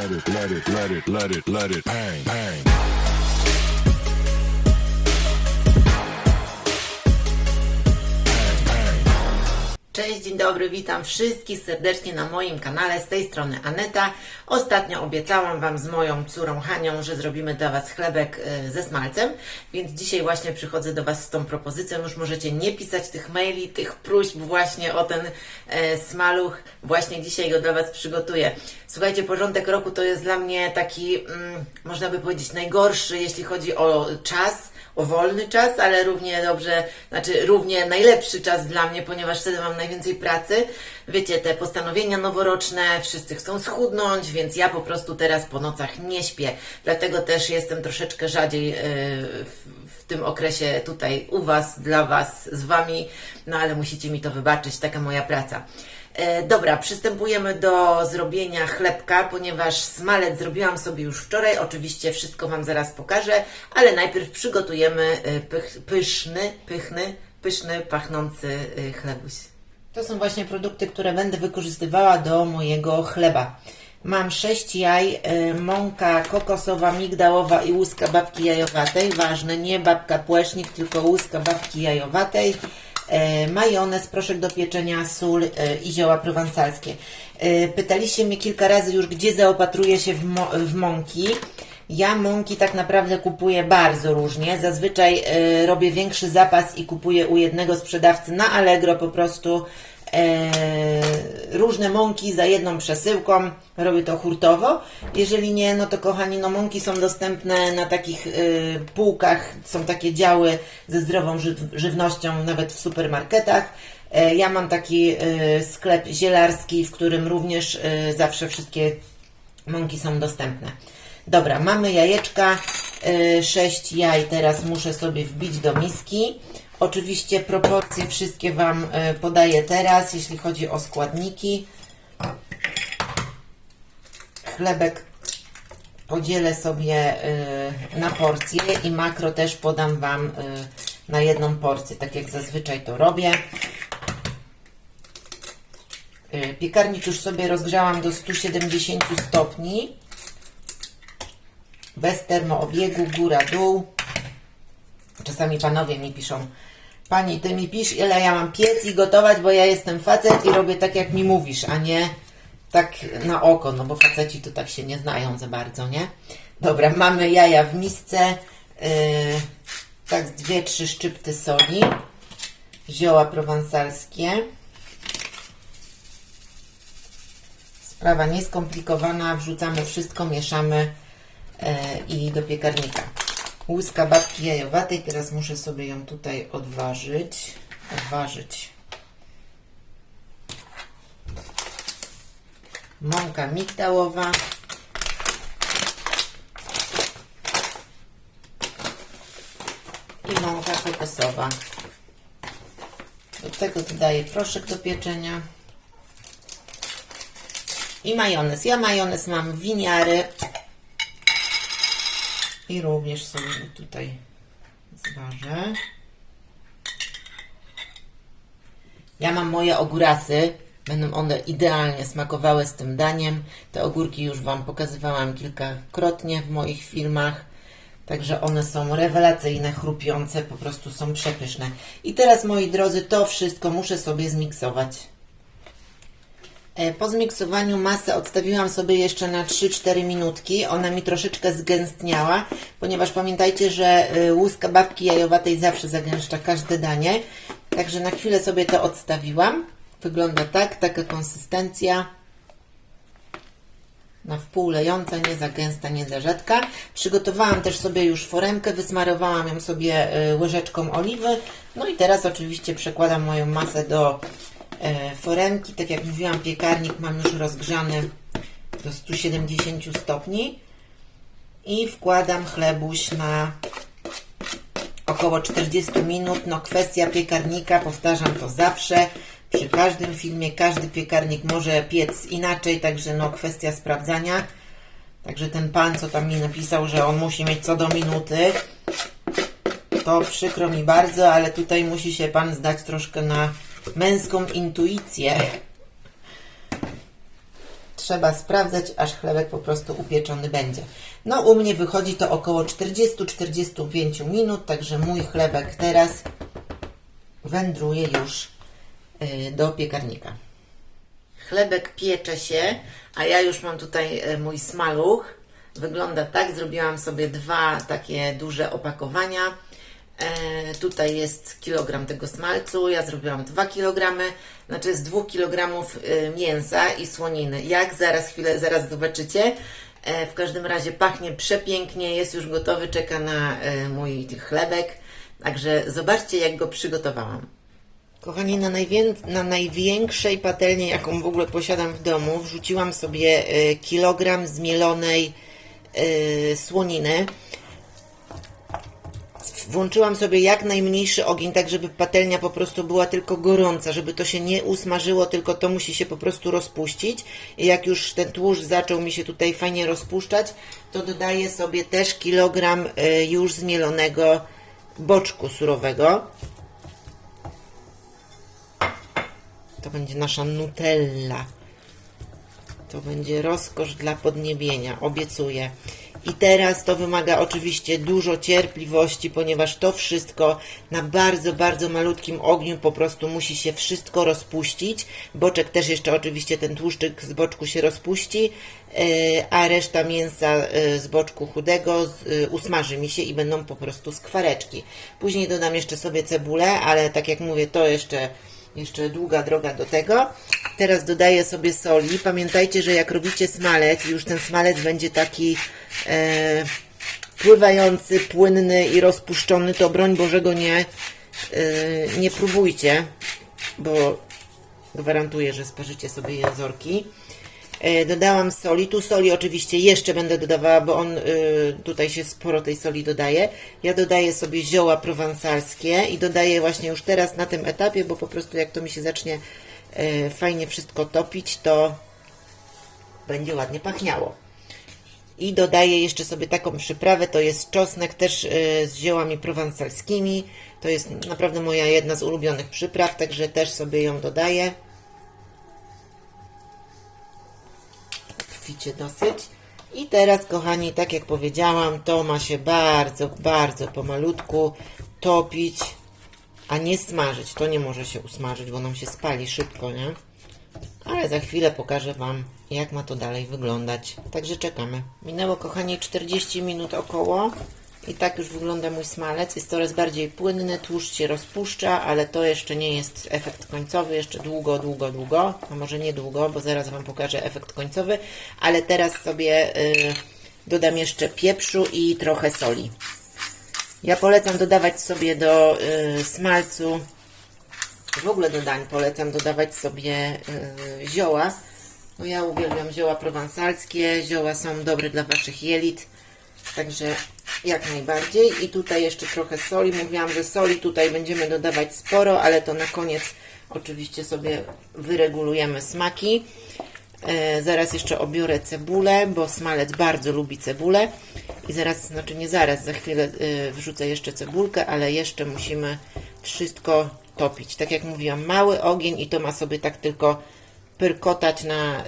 let it bang, bang. Cześć, dzień dobry, witam wszystkich serdecznie na moim kanale, z tej strony Aneta. Ostatnio obiecałam Wam z moją córą Hanią, że zrobimy dla Was chlebek ze smalcem, więc dzisiaj właśnie przychodzę do Was z tą propozycją. Już możecie nie pisać tych maili, tych próśb właśnie o ten smaluch. Właśnie dzisiaj go dla Was przygotuję. Słuchajcie, początek roku to jest dla mnie taki, można by powiedzieć, najgorszy, jeśli chodzi o czas, o wolny czas, ale równie najlepszy czas dla mnie, ponieważ wtedy mam najwięcej pracy. Wiecie, te postanowienia noworoczne, wszyscy chcą schudnąć, więc ja po prostu teraz po nocach nie śpię. Dlatego też jestem troszeczkę rzadziej w tym okresie tutaj u Was, dla Was, z Wami, no ale musicie mi to wybaczyć, taka moja praca. Dobra, przystępujemy do zrobienia chlebka, ponieważ smalec zrobiłam sobie już wczoraj. Oczywiście wszystko Wam zaraz pokażę, ale najpierw przygotujemy pyszny, pachnący chlebuś. To są właśnie produkty, które będę wykorzystywała do mojego chleba. Mam 6 jaj, mąka kokosowa, migdałowa i łuska babki jajowatej. Ważne, nie babka płecznik, tylko łuska babki jajowatej. Majonez, proszek do pieczenia, sól i zioła prowansalskie. Pytaliście mnie kilka razy już, gdzie zaopatruję się w mąki. Ja mąki tak naprawdę kupuję bardzo różnie. Zazwyczaj robię większy zapas i kupuję u jednego sprzedawcy na Allegro po prostu różne mąki za jedną przesyłką. Robię to hurtowo. Jeżeli nie, no to kochani, no mąki są dostępne na takich półkach. Są takie działy ze zdrową żywnością nawet w supermarketach. Ja mam taki sklep zielarski, w którym również zawsze wszystkie mąki są dostępne. Dobra, mamy jajeczka, 6 jaj teraz muszę sobie wbić do miski. Oczywiście proporcje wszystkie Wam podaję teraz, jeśli chodzi o składniki. Chlebek podzielę sobie na porcje i makro też podam Wam na jedną porcję, tak jak zazwyczaj to robię. Piekarnik już sobie rozgrzałam do 170 stopni. Bez termoobiegu, góra-dół. Czasami panowie mi piszą: Pani, Ty mi pisz, ile ja mam piec i gotować, bo ja jestem facet i robię tak, jak mi mówisz, a nie tak na oko, no bo faceci to tak się nie znają za bardzo, nie? Dobra, mamy jaja w misce, tak z 2-3 szczypty soli, zioła prowansalskie. Sprawa nieskomplikowana, wrzucamy wszystko, mieszamy i do piekarnika. Łuska babki jajowatej, teraz muszę sobie ją tutaj odważyć. Mąka migdałowa. I mąka kokosowa. Do tego dodaję proszek do pieczenia. I majonez. Ja majonez mam winiary. I również sobie tutaj zważę. Ja mam moje ogórasy. Będą one idealnie smakowały z tym daniem. Te ogórki już Wam pokazywałam kilkakrotnie w moich filmach. Także one są rewelacyjne, chrupiące, po prostu są przepyszne. I teraz, moi drodzy, to wszystko muszę sobie zmiksować. Po zmiksowaniu masę odstawiłam sobie jeszcze na 3-4 minutki. Ona mi troszeczkę zgęstniała, ponieważ pamiętajcie, że łuska babki jajowatej zawsze zagęszcza każde danie. Także na chwilę sobie to odstawiłam. Wygląda tak, taka konsystencja. Na wpół lejąca, nie za gęsta, nie za rzadka. Przygotowałam też sobie już foremkę, wysmarowałam ją sobie łyżeczką oliwy. No i teraz oczywiście przekładam moją masę do foremki. Tak jak mówiłam, piekarnik mam już rozgrzany do 170 stopni i wkładam chlebuś na około 40 minut. No kwestia piekarnika, powtarzam to zawsze, przy każdym filmie, każdy piekarnik może piec inaczej, także no kwestia sprawdzania. Także ten pan, co tam mi napisał, że on musi mieć co do minuty, to przykro mi bardzo, ale tutaj musi się pan zdać troszkę na męską intuicję. trzeba sprawdzać, aż chlebek po prostu upieczony będzie. No u mnie wychodzi to około 40-45 minut, także mój chlebek teraz wędruje już do piekarnika. Chlebek piecze się, a ja już mam tutaj mój smaluch. Wygląda tak, zrobiłam sobie 2 takie duże opakowania. Tutaj jest kilogram tego smalcu, ja zrobiłam 2 kg, znaczy z 2 kg mięsa i słoniny. Jak? Zaraz zobaczycie. W każdym razie pachnie przepięknie, jest już gotowy, czeka na mój chlebek. Także zobaczcie, jak go przygotowałam. Kochani, na największej patelni, jaką w ogóle posiadam w domu, wrzuciłam sobie kilogram zmielonej słoniny. Włączyłam sobie jak najmniejszy ogień, tak żeby patelnia po prostu była tylko gorąca, żeby to się nie usmażyło, tylko to musi się po prostu rozpuścić. I jak już ten tłuszcz zaczął mi się tutaj fajnie rozpuszczać, to dodaję sobie też kilogram już zmielonego boczku surowego. To będzie nasza Nutella. To będzie rozkosz dla podniebienia, obiecuję. I teraz to wymaga oczywiście dużo cierpliwości, ponieważ to wszystko na bardzo, bardzo malutkim ogniu po prostu musi się wszystko rozpuścić. Boczek też jeszcze oczywiście, ten tłuszczyk z boczku się rozpuści, a reszta mięsa z boczku chudego usmaży mi się i będą po prostu skwareczki. Później dodam jeszcze sobie cebulę, ale tak jak mówię, to jeszcze długa droga do tego. Teraz dodaję sobie soli. Pamiętajcie, że jak robicie smalec, już ten smalec będzie taki pływający, płynny i rozpuszczony, to broń Bożego nie próbujcie, bo gwarantuję, że sparzycie sobie jęzorki. Dodałam soli. Tu soli oczywiście jeszcze będę dodawała, bo tutaj się sporo tej soli dodaje. Ja dodaję sobie zioła prowansalskie i dodaję właśnie już teraz na tym etapie, bo po prostu jak to mi się zacznie fajnie wszystko topić, to będzie ładnie pachniało. I dodaję jeszcze sobie taką przyprawę, to jest czosnek też z ziołami prowansalskimi. To jest naprawdę moja jedna z ulubionych przypraw, także też sobie ją dodaję. Obficie dosyć. I teraz, kochani, tak jak powiedziałam, to ma się bardzo, bardzo pomalutku topić, a nie smażyć. To nie może się usmażyć, bo nam się spali szybko, nie? Ale za chwilę pokażę Wam, jak ma to dalej wyglądać. Także czekamy. Minęło, kochani, 40 minut około. I tak już wygląda mój smalec. Jest coraz bardziej płynny, tłuszcz się rozpuszcza, ale to jeszcze nie jest efekt końcowy. Jeszcze długo, długo, długo. A może nie długo, bo zaraz Wam pokażę efekt końcowy. Ale teraz sobie dodam jeszcze pieprzu i trochę soli. Ja polecam dodawać sobie do smalcu, w ogóle do dań polecam dodawać sobie zioła. No ja uwielbiam zioła prowansalskie. Zioła są dobre dla Waszych jelit. Także jak najbardziej. I tutaj jeszcze trochę soli. Mówiłam, że soli tutaj będziemy dodawać sporo, ale to na koniec oczywiście sobie wyregulujemy smaki. Zaraz jeszcze obiorę cebulę, bo smalec bardzo lubi cebulę. I zaraz, znaczy nie zaraz, za chwilę wrzucę jeszcze cebulkę, ale jeszcze musimy wszystko topić. Tak jak mówiłam, mały ogień i to ma sobie tak tylko pyrkotać na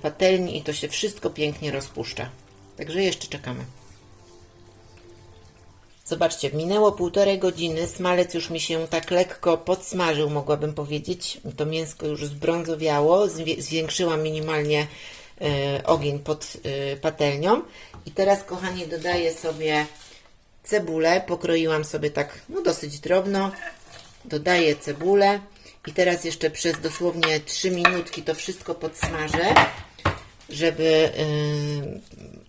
patelni i to się wszystko pięknie rozpuszcza. Także jeszcze czekamy. Zobaczcie, minęło 1,5 godziny, smalec już mi się tak lekko podsmażył, mogłabym powiedzieć. To mięsko już zbrązowiało, zwiększyłam minimalnie ogień pod patelnią. I teraz, kochani, dodaję sobie cebulę, pokroiłam sobie tak dosyć drobno. Dodaję cebulę i teraz jeszcze przez dosłownie 3 minutki to wszystko podsmażę, żeby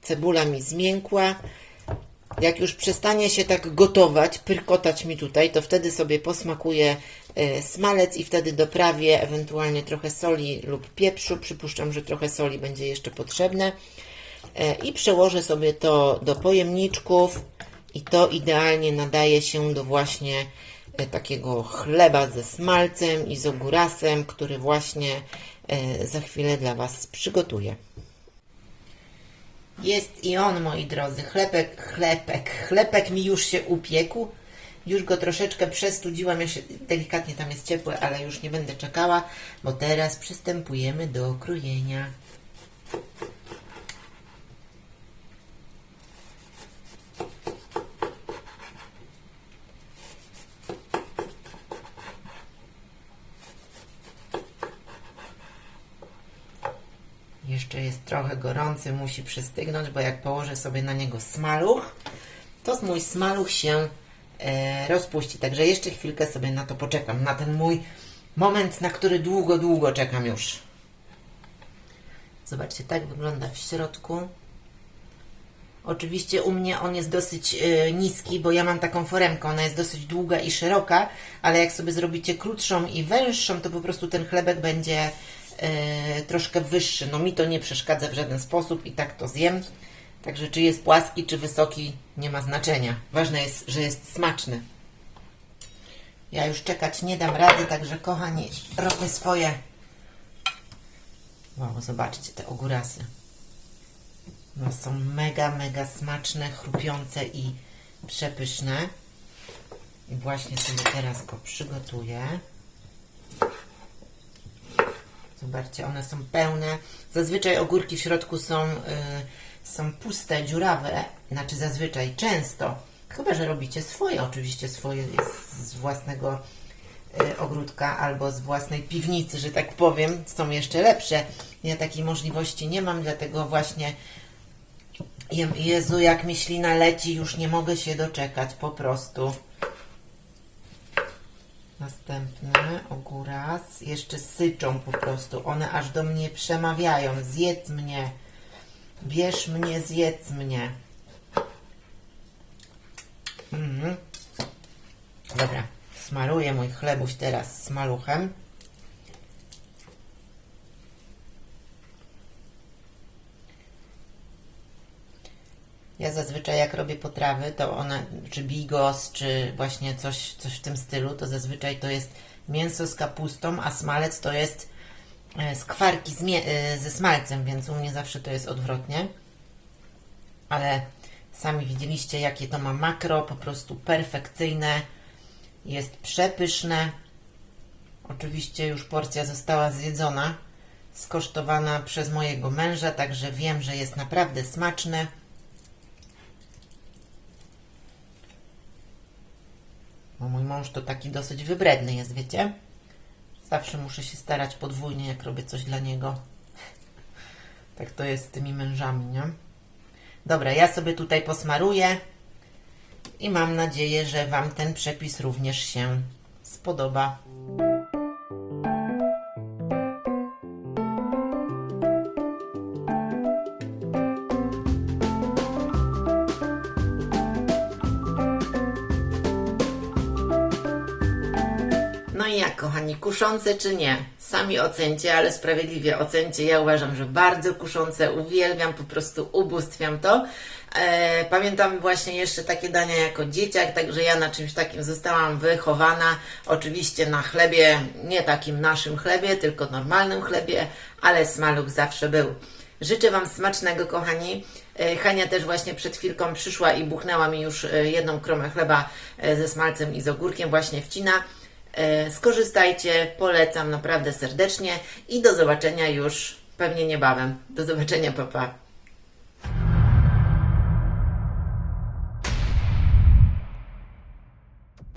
cebula mi zmiękła. Jak już przestanie się tak gotować, pyrkotać mi tutaj, to wtedy sobie posmakuję smalec i wtedy doprawię ewentualnie trochę soli lub pieprzu. Przypuszczam, że trochę soli będzie jeszcze potrzebne. I przełożę sobie to do pojemniczków i to idealnie nadaje się do właśnie takiego chleba ze smalcem i z ogórasem, który właśnie za chwilę dla Was przygotuję. Jest i on, moi drodzy, chlebek mi już się upiekł. Już go troszeczkę przestudziłam, jeszcze delikatnie tam jest ciepłe, ale już nie będę czekała, bo teraz przystępujemy do krojenia. Jeszcze jest trochę gorący, musi przystygnąć, bo jak położę sobie na niego smaluch, to mój smaluch się rozpuści. Także jeszcze chwilkę sobie na to poczekam, na ten mój moment, na który długo, długo czekam już. Zobaczcie, tak wygląda w środku. Oczywiście u mnie on jest dosyć niski, bo ja mam taką foremkę, ona jest dosyć długa i szeroka, ale jak sobie zrobicie krótszą i węższą, to po prostu ten chlebek będzie troszkę wyższy. No mi to nie przeszkadza w żaden sposób i tak to zjem. Także czy jest płaski, czy wysoki, nie ma znaczenia. Ważne jest, że jest smaczny. Ja już czekać nie dam rady, także kochani, robię swoje. Wow, zobaczcie te ogórasy. No są mega, mega smaczne, chrupiące i przepyszne. I właśnie sobie teraz go przygotuję. Zobaczcie, one są pełne. Zazwyczaj ogórki w środku są puste, dziurawe. Znaczy zazwyczaj, często. Chyba że robicie swoje. Oczywiście swoje jest z własnego ogródka albo z własnej piwnicy, że tak powiem. Są jeszcze lepsze. Ja takiej możliwości nie mam, dlatego właśnie Jezu, jak mi ślina leci, już nie mogę się doczekać, po prostu. Następny ogóras. Jeszcze syczą po prostu. One aż do mnie przemawiają. Zjedz mnie. Bierz mnie, zjedz mnie. Dobra. Smaruję mój chlebuś teraz z maluchem. Ja zazwyczaj jak robię potrawy, to one, czy bigos, czy właśnie coś w tym stylu, to zazwyczaj to jest mięso z kapustą, a smalec to jest skwarki ze smalcem, więc u mnie zawsze to jest odwrotnie. Ale sami widzieliście, jakie to ma makro, po prostu perfekcyjne, jest przepyszne. Oczywiście już porcja została zjedzona, skosztowana przez mojego męża, także wiem, że jest naprawdę smaczne. No, mój mąż to taki dosyć wybredny jest, wiecie? Zawsze muszę się starać podwójnie, jak robię coś dla niego. Tak to jest z tymi mężami, nie? Dobra, ja sobie tutaj posmaruję i mam nadzieję, że Wam ten przepis również się spodoba. No i jak, kochani, kuszące czy nie? Sami ocencie, ale sprawiedliwie ocencie. Ja uważam, że bardzo kuszące, uwielbiam, po prostu ubóstwiam to. Pamiętam właśnie jeszcze takie dania jako dzieciak, także ja na czymś takim zostałam wychowana. Oczywiście na chlebie, nie takim naszym chlebie, tylko normalnym chlebie, ale smaluch zawsze był. Życzę Wam smacznego, kochani. Hania też właśnie przed chwilką przyszła i buchnęła mi już jedną kromę chleba ze smalcem i z ogórkiem, właśnie wcina. Skorzystajcie, polecam naprawdę serdecznie i do zobaczenia już pewnie niebawem. Do zobaczenia, pa pa.